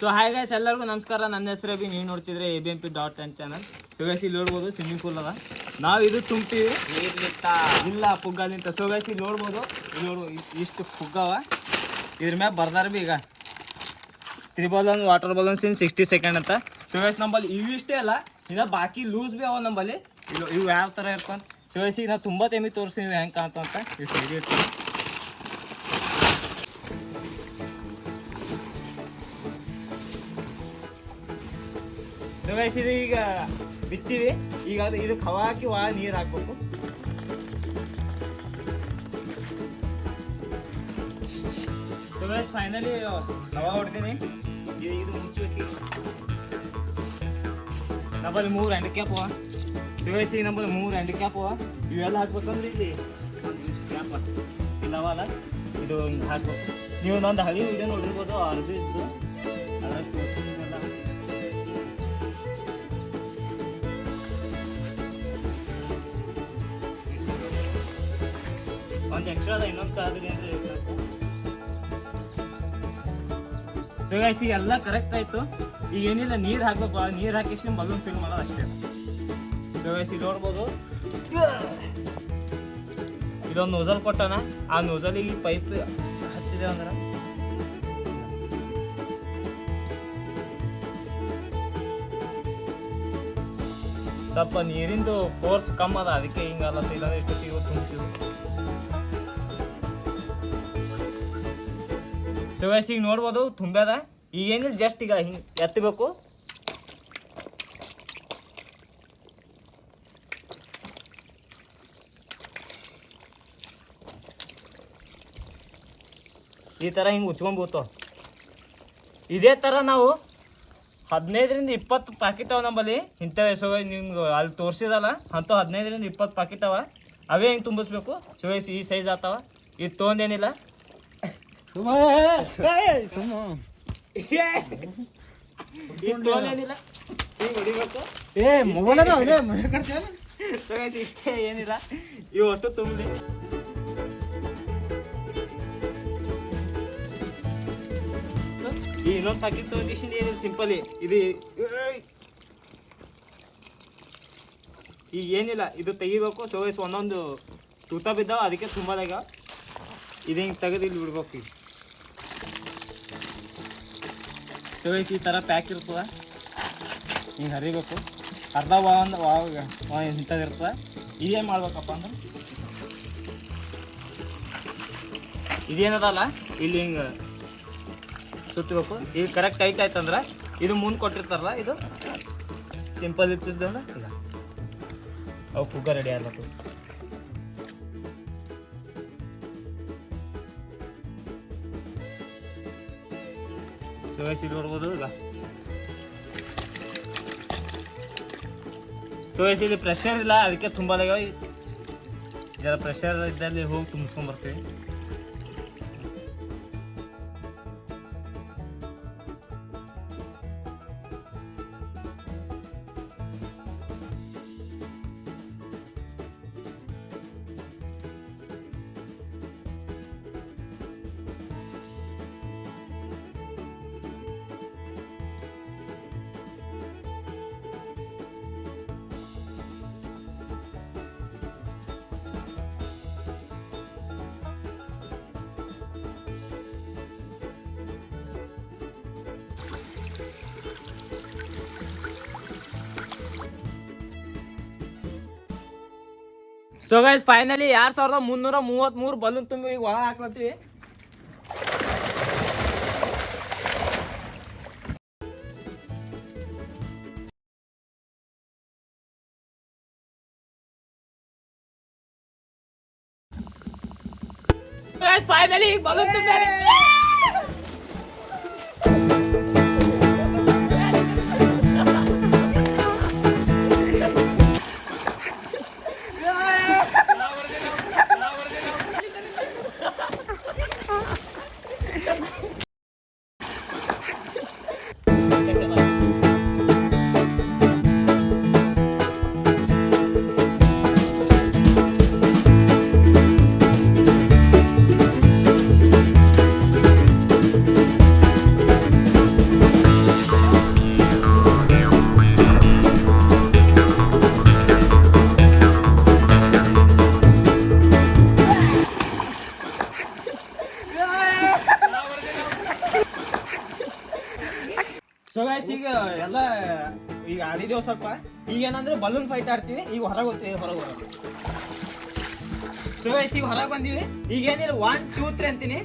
So hi guys, ಎಲ್ಲರಿಗೂ ನಮಸ್ಕಾರ. ನನ್ನ ಹೆಸರು ಅಭಿ. ನೀವು ನೋಡ್ತಿದ್ರೆ ABMP .n channel. So guys, ಇಲ್ಲಿ ನೋಡ್ಬೋದು ಸ್ವಿಮ್ಮಿಂಗ್ ಪೂಲ್ ಅದ. ನಾವು ಇದು ತುಂಬ್ತೀವಿ ಇಲ್ಲ ಪುಗ್ಗಲಿಂತ. ಸೊ ಗೈಸ್, ಇಲ್ಲಿ ನೋಡ್ಬೋದು, ಇಲ್ಲಿ ನೋಡು ಇಷ್ಟು ಪುಗ್ಗವ. ಇದ್ರ ಮ್ಯಾಗ ಬರ್ದಾರ ಬಿ ಈಗ 3 ಬಲೂನ್ ವಾಟರ್ ಬಲೂನ್ಸ್ ಇನ್ 60 ಸೆಕೆಂಡ್ ಅಂತ. ಸೊ ಗೈಸ್, ನಂಬಲ್ಲಿ ಇವು ಇಷ್ಟೇ ಅಲ್ಲ, ಇನ್ನು ಬಾಕಿ ಲೂಸ್ ಬಿ ಅವ ನಂಬಲ್ಲಿ. ಇವು ಯಾವ ಥರ ಇರ್ತಾನೆ. ಸೊ ಗೈಸ್, ಈಗ ನಾವು ತುಂಬ ಟೈಮಿಗೆ ತೋರಿಸ್ತೀವಿ ಹೆಂಗೆ ಕಾಣ್ತು ಅಂತ. ಇವು ಸೈಡ್ ಇರ್ತೀವಿ. ಸೊ ಗೈಸ್, ಇದು ಈಗ ಬಿಚ್ಚಿವಿ. ಈಗ ಇದಕ್ಕೆ ಹವಾ ಹಾಕಿ ಒಳ ನೀರು ಹಾಕ್ಬೇಕು. ಸೊ ಗೈಸ್, ಫೈನಲಿ ಹವಾ ಹೊಡ್ತೀನಿ. ಇದು ಮುಚ್ಚಬೇಕು. ನಮ್ಮಲ್ಲಿ 3 ಹ್ಯಾಂಡ್ ಕ್ಯಾಪ್ ಅವ. ಸೊ ಗೈಸ್, ಈಗ ನಮ್ಮಲ್ಲಿ 3 ಹ್ಯಾಂಡ್ ಕ್ಯಾಪ್ ಅವ. ಇವೆಲ್ಲ ಹಾಕ್ಬೇಕಂದ್ರೆ ಇಲ್ಲಿ ಕ್ಯಾಪ್ ಇಲ್ಲವಲ್ಲ, ಇದು ಹಿಂಗೆ ಹಾಕ್ಬೇಕು. ನೀವು ನಂದು ಹಳಿ ವಿಡಿಯೋ ನೋಡಿರ್ಬೋದು, ಅರ್ಬಿದ್ದು ಅದ್ರಾಗ ತೋರಿಸಿದ್ನೆಲ್ಲ. ಒಂದು ಎಕ್ಸ್ಟ್ರಾ ಅದ, ಇನ್ನೊಂದು ಆದ್ರೆ ಅಂದರೆ ಇರಬೇಕು. ಸೊ ಗೈಸ್, ಈಗ ಎಲ್ಲ ಕರೆಕ್ಟ್ ಆಯಿತು. ಈಗ ಏನಿಲ್ಲ, ನೀರು ಹಾಕ್ಬೇಕು. ನೀರು ಹಾಕಿಷ್ಟು ಬಲೂನ್ ಫಿಲ್ ಮಾಡೋದು ಅಷ್ಟೇ. ಸೊ ಗೈಸ್, ಇಲ್ಲಿ ನೋಡ್ಬೋದು, ಇದೊಂದು ನೋಜಲ್ ಕೊಟ್ಟಾನ. ಆ ನೋಜಲಿಗೆ ಪೈಪ್ ಹಚ್ಚಿದೆ ಅಂದ್ರೆ ಸ್ವಲ್ಪ ನೀರಿಂದು ಫೋರ್ಸ್ ಕಮ್ಮಿ ಅದ, ಅದಕ್ಕೆ ಹಿಂಗಲ್ಲ. ಇಲ್ಲಾಂದ್ರೆ ಇಷ್ಟೊತ್ತಿಗೆ ತುಂಬ್ತೀವಿ. ಸೊ ಗೈಸ್, ಈಗ ನೋಡ್ಬೋದು ತುಂಬ್ಯಾದ. ಈಗ ಏನಿಲ್ಲ, ಜಸ್ಟ್ ಈಗ ಹಿಂಗೆ ಎತ್ತಬೇಕು. ಈ ಥರ ಹಿಂಗೆ ಉಚ್ಕೊಂಡ್ಬೋತಾವ. ಇದೇ ಥರ ನಾವು 15ರಿಂದ 20 ಪ್ಯಾಕೆಟ್ ಅವ ನಮ್ಮಲ್ಲಿ ಇಂಥವೇ. ಸೊ ನಿಮ್ಗೆ ಅಲ್ಲಿ ತೋರಿಸಿದಲ್ಲ ಅಂಥ 15ರಿಂದ 20 ಪ್ಯಾಕೆಟ್ ಅವ. ಅವೇ ಹಿಂಗೆ ತುಂಬಿಸ್ಬೇಕು. ಸೊ ಗೈಸ್, ಈ ಸೈಜ್ ಆಗ್ತಾವ. ಇದು ತೊಗೊಂಡೇನಿಲ್ಲ. ಇಷ್ಟೇ, ಏನಿಲ್ಲ. ಇವು ಅಷ್ಟು ತುಂಬಲಿ. ಈ ಇನ್ನೊಂದು ಪ್ಯಾಕೆಟ್ ತೊಗೊಂಡಿಷ್ಟು ಏನಿಲ್ಲ, ಸಿಂಪಲಿ ಇದು. ಈಗ ಏನಿಲ್ಲ, ಇದು ತೆಗಿಬೇಕು. ಸೊ ಗೈಸ್, ಒಂದೊಂದು ತೂತ ಬಿದ್ದಾವ, ಅದಕ್ಕೆ ತುಂಬದಾಗ ಇದು ಹಿಂಗೆ ತೆಗೆದು ಇಲ್ಲಿ ಬಿಡ್ಬೇಕು. ಈಗ ಸೊ ಗೈಸ್, ಈ ಥರ ಪ್ಯಾಕ್ ಇರ್ತದೆ. ಹಿಂಗೆ ಹರಿಬೇಕು. ಅರ್ಧ ಇಂಥದ್ದು ಇರ್ತದೆ. ಇದೇನು ಮಾಡ್ಬೇಕಪ್ಪ ಅಂದ್ರೆ, ಇದೇನದಲ್ಲ ಇಲ್ಲಿ ಹಿಂಗೆ ಸುತ್ತಬೇಕು. ಈಗ ಕರೆಕ್ಟ್ ಟೈಟ್ ಆಯ್ತಂದ್ರೆ ಇದು ಮುಂದೆ ಕೊಟ್ಟಿರ್ತಾರಲ್ಲ, ಇದು ಸಿಂಪಲ್ ಇರ್ತಿದ್ದಂದ್ರೆ ಇಲ್ಲ, ಅವು ಪುಗ್ಗ ರೆಡಿ ಆಗ್ಬೇಕು. ಸೊ ಗೈಸ್, ಇಲ್ಲಿ ನೋಡ್ಬೋದು ಈಗ. ಸೊ ಗೈಸ್, ಇಲ್ಲಿ ಪ್ರೆಷರ್ ಇಲ್ಲ, ಅದಕ್ಕೆ ತುಂಬಲಾಗ್ಯಾವ. ಇದರ ಪ್ರೆಷರ್ ಇದ್ದಲ್ಲಿ ಹೋಗಿ ತುಂಬಿಸ್ಕೊಂಡ್ಬರ್ತೀವಿ. ಸೊ ಗೈಸ್, ಫೈನಲಿ 2333 ಬಲೂನ್ ತುಂಬಿ ಈಗ ಒಳ ಹಾಕ್ಲತ್ತೀವಿ. ಫೈನಲಿ ಈಗ ಬಲೂನ್ ತುಂಬ್ಯಾರ. ಸೊ ಗೈಸ್ ಈಗ ಎಲ್ಲ ಈಗ ಆಡಿದೇವು ಸ್ವಲ್ಪ. ಈಗ ಏನಂದ್ರೆ ಬಲೂನ್ ಫೈಟ್ ಆಡ್ತೀವಿ. ಈಗ ಹೊರಗೆ ಹೋಗ್ತೀವಿ, ಹೊರಗೆ ಬರೋದು. ಸೊ ಗೈಸ್ ಈಗ ಹೊರಗೆ ಬಂದೀವಿ. ಈಗ ಏನಿಲ್ಲ 1 2 3 ಅಂತೀನಿ.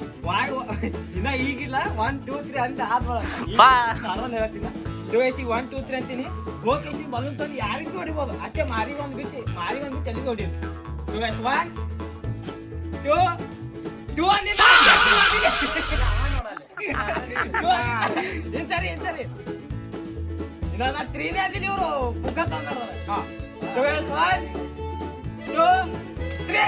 ಇನ್ನ ಈಗಿಲ್ಲ 1 2 3 ಅಂತ ಆದ್ಮೇಲೆ ಹೇಳ್ತಿಲ್ಲ. ಸೊ ಗೈಸ್ ಈಗ 1 2 3 ಅಂತೀನಿ. ಹೋಗಿ ಬಲೂನ್ ತಂದು ಯಾರಿಗೂ ಹೊಡಿಬೋದು ಅಷ್ಟೇ. ಮಾರಿ ಒಂದು ಬಿಟ್ಟು ಎಲ್ಲಿಗೆ ಹೊಡಿಯೋದು. ಸೊ ಗೈಸ್ 1 2 2 ಅಂದಿಲ್ಲ. ಸರಿ ಇನ್ನ 3ನೇ ಅಂತೀನಿ. ಇವರು ಪುಕ್ಕ ತಂದಾರ. So guys 1 2 3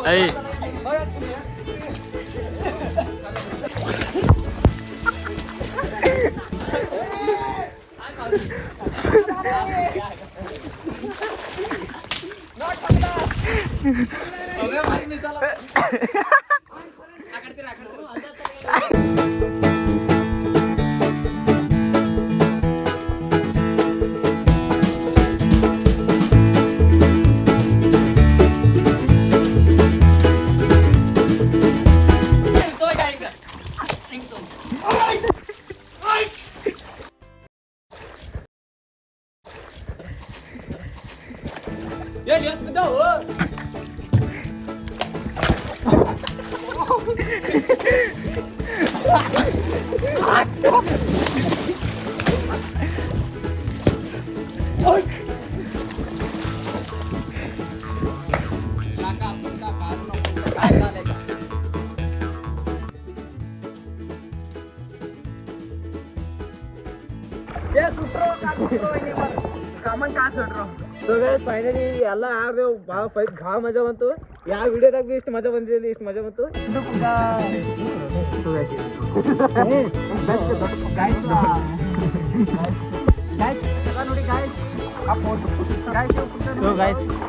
Hey. ಫೈನಲಿ ಎಲ್ಲ ಆಡ್ದೇವು. ಭಾಳ ಫೈಟ್ ಭಾಳ ಮಜಾ ಬಂತು. ಯಾವ ವಿಡಿಯೋದಾಗ ಭೀ ಇಷ್ಟು ಮಜಾ ಬಂದಿಲ್ಲ, ಇಷ್ಟು ಮಜಾ ಬಂತು.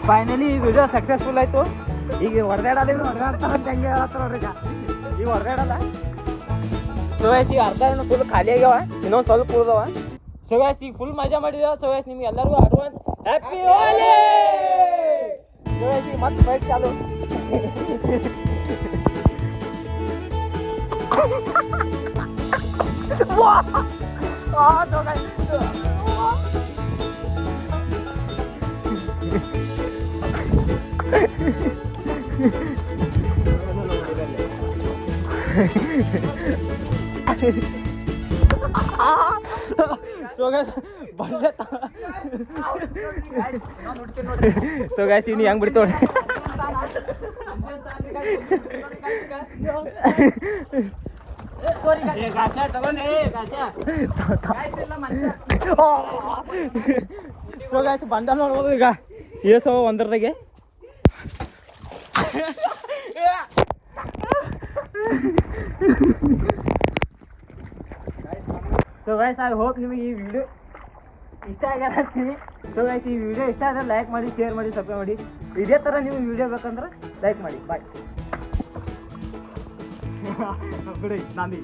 ಫೈನಲಿ ಈ ವಿಡಿಯೋ ಸಕ್ಸಸ್ಫುಲ್ ಆಯ್ತು. ಈಗ ಹೊಡೆದಾಡೋದು ಹೆಂಗೆ ಹೇಳತ್ತಾರ ಅವ್ರೀಗ. ಈಗ ಹೊಡೆದಾಡಲ್ಲ. ಸೊ ಗೈಸ್ ಈಗ ಅರ್ಧ ಏನು ಫುಲ್ ಖಾಲಿ ಆಗ್ಯಾವ, ಇನ್ನೊಂದು ಸ್ವಲ್ಪ ಉಳ್ದವ. ಸೊ ಗೈಸ್ ಈಗ ಫುಲ್ ಮಜಾ ಮಾಡಿದೇವ. ಸೊ ಗೈಸ್ ನಿಮ್ಗೆ ಎಲ್ಲರಿಗೂ ಅಡ್ವಾನ್ಸ್ ಹ್ಯಾಪಿ ಹೋಲಿ. ಸೊ ಗೈಸ್ ಈಗ ಮತ್ತೆ ಫೈಟ್ ಚಾಲು. ಸೊ ಗೈಸ್ ಇವ್ನು ಹೆಂಗ್ ಬಿಡ್ತೋಣ. ಸೊ ಗೈಸ್ ಬಂಡ ನೋಡ್ಬೋದು ಈಗ ಏಸವ ಒಂದರದಾಗೆ. ಸೊ ಗೈಸ್ ಐ ಹೋಪ್ ನಿಮಗೆ ಈ ವಿಡಿಯೋ ಇಷ್ಟ ಆಗ್ಯಾತೀನಿ. ಸೊ ಗೈಸ್ ಈ ವಿಡಿಯೋ ಇಷ್ಟ ಆದರೆ ಲೈಕ್ ಮಾಡಿ, ಶೇರ್ ಮಾಡಿ, ಸಬ್ಸ್ಕ್ರೈಬ್ ಮಾಡಿ. ಇದೇ ಥರ ನಿಮಗೆ ವಿಡಿಯೋ ಬೇಕಂದ್ರೆ ಲೈಕ್ ಮಾಡಿ. ಬಾಯ್. ಬಿಡಿ ನಂದಿ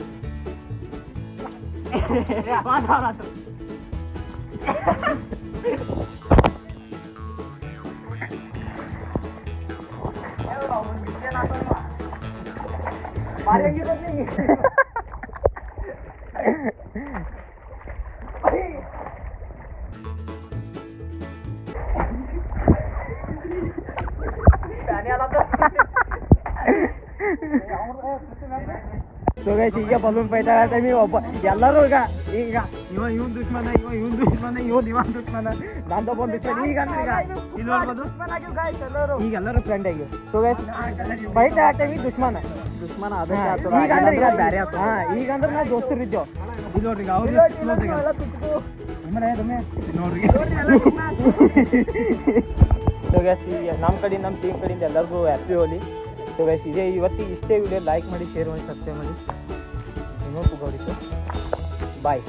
ಸೊ ಗೈಸ್ ಈಗ ಬಲೂನ್ ಫೈಟ್ ಆಗೋ ಟೈಮಿಗೆ ಒಬ್ಬ ಎಲ್ಲರೂ ಈಗ ಇವನ್ ದುಶ್ಮನ ಇವನ್ ದುಶ್ಮನ ನಂದೊಬ್ಬ ದುಶ್ಮನ ಈಗ ಇಲ್ಲಿ ನೋಡ್ಬೋದು ಈಗ ಎಲ್ಲರೂ ಫ್ರೆಂಡ್ ಆಗಿ ಸೊ ಗೈಸ್ ಫೈಟ್ ಆಗೋ ಟೈಮಿಗೆ ದುಶ್ಮನ ಈಗಂದ್ರೆ ನಾವು ದೋಸ್ತರು ಇದ್ದೇವೆ ಇದು ನೋಡ್ರಿ ನೋಡ್ರಿ ಸೊ ಗೈಸ್ ನಮ್ಮ ಕಡೆ ನಮ್ಮ ಟೀಮ್ ಕಡೆಯಿಂದ ಎಲ್ಲರಿಗೂ ಹ್ಯಾಪಿ ಹೋಲಿ. ಸೊ ಗೈಸ್ ಇವತ್ತಿಗೆ ಇಷ್ಟೇ ವಿಡಿಯೋ ಲೈಕ್ ಮಾಡಿ ಶೇರ್ ಮಾಡಿ ಸಬ್ಸ್ಕ್ರೈಬ್ ಮಾಡಿ ಇನ್ನೊಂದು ಗೌಡಿತು ಬಾಯ್.